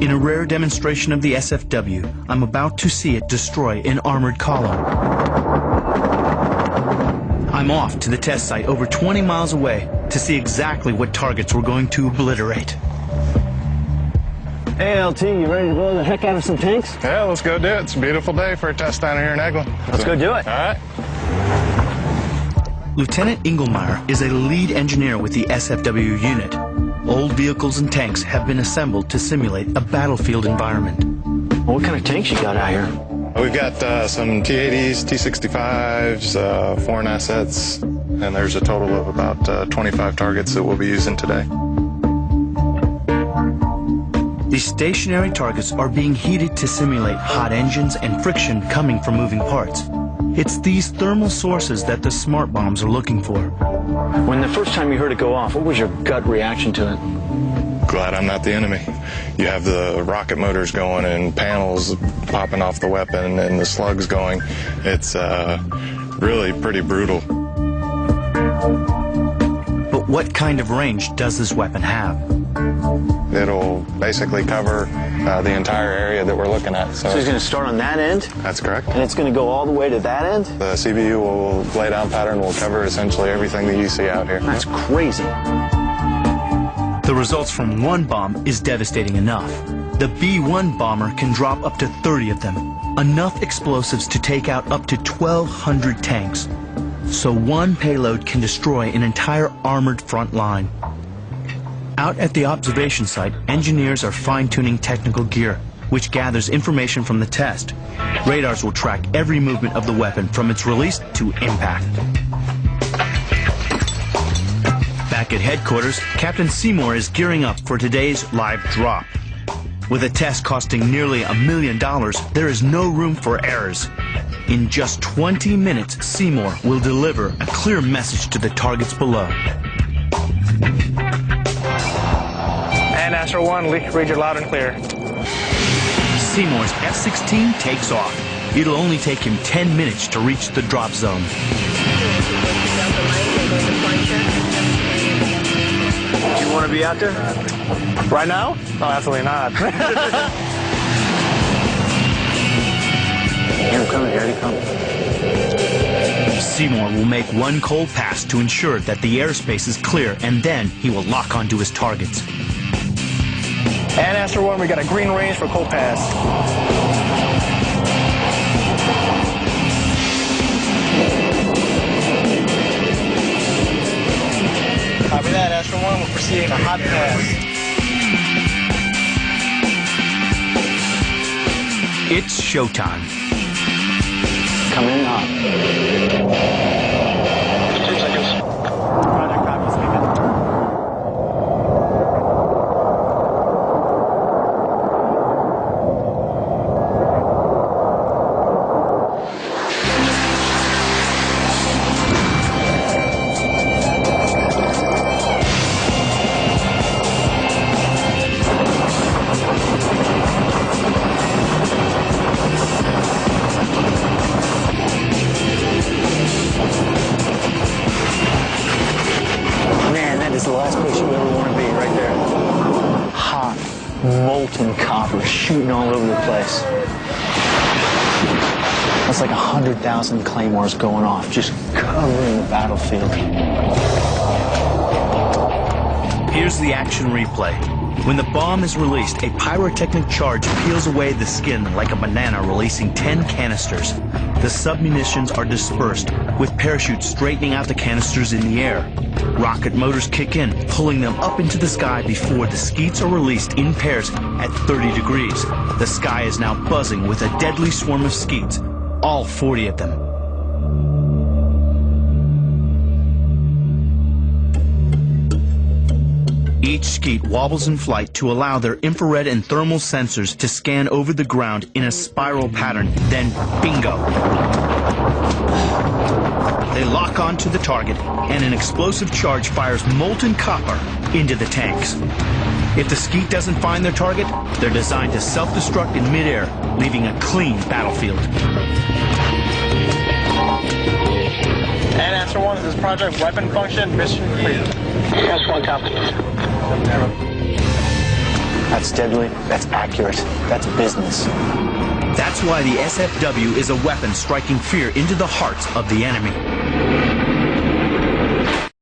In a rare demonstration of the SFW, I'm about to see it destroy an armored column. I'm off to the test site over 20 miles away to see exactly what targets we're going to obliterate. Hey, LT, you ready to blow the heck out of some tanks? Yeah, let's go do it. It's a beautiful day for a test down here in Eglin. Let's go do it. All right. Lieutenant Engelmeyer is a lead engineer with the SFW unit. Old vehicles and tanks have been assembled to simulate a battlefield environment. What kind of tanks you got out here? We've got some T-80s, T-65s, foreign assets, and there's a total of about 25 targets that we'll be using today. These stationary targets are being heated to simulate hot engines and friction coming from moving parts. It's these thermal sources that the smart bombs are looking for. When the first time you heard it go off, what was your gut reaction to it? Glad I'm not the enemy. You have the rocket motors going and panels popping off the weapon and the slugs going. It's really pretty brutal. But what kind of range does this weapon have? It'll basically cover the entire area that we're looking at. So he's going to start on that end? That's correct. And it's going to go all the way to that end? The CBU will lay down pattern will cover essentially everything that you see out here. That's crazy. The results from one bomb is devastating enough. The B-1 bomber can drop up to 30 of them, enough explosives to take out up to 1,200 tanks. So one payload can destroy an entire armored front line. Out at the observation site, engineers are fine-tuning technical gear, which gathers information from the test. Radars will track every movement of the weapon from its release to impact. Back at headquarters, Captain Seymour is gearing up for today's live drop. With a test costing nearly $1 million, there is no room for errors. In just 20 minutes, Seymour will deliver a clear message to the targets below. And Astro 1, read you loud and clear. Seymour's F-16 takes off. It'll only take him 10 minutes to reach the drop zone. Do you want to be out there? Right now? No, absolutely not. Here he comes, here he comes. Seymour will make one cold pass to ensure that the airspace is clear, and then he will lock onto his targets. And Astro 1, we got a green range for cold pass. Copy that, Astro 1, we're proceeding to hot pass. It's showtime. Come in hot. 2 seconds. Project copy, speaking. Molten copper shooting all over the place. That's like 100,000 claymores going off, just covering the battlefield. Here's the action replay. When the bomb is released, a pyrotechnic charge peels away the skin like a banana, releasing 10 canisters. The submunitions are dispersed, with parachutes straightening out the canisters in the air. Rocket motors kick in, pulling them up into the sky before the skeets are released in pairs at 30 degrees. The sky is now buzzing with a deadly swarm of skeets, all 40 of them. Each skeet wobbles in flight to allow their infrared and thermal sensors to scan over the ground in a spiral pattern, then bingo! They lock onto the target, and an explosive charge fires molten copper into the tanks. If the skeet doesn't find their target, they're designed to self-destruct in midair, leaving a clean battlefield. And Astro 1, this is Project Weapon Function, mission complete. That's one copy. That's deadly, that's accurate, that's business. That's why the SFW is a weapon striking fear into the hearts of the enemy.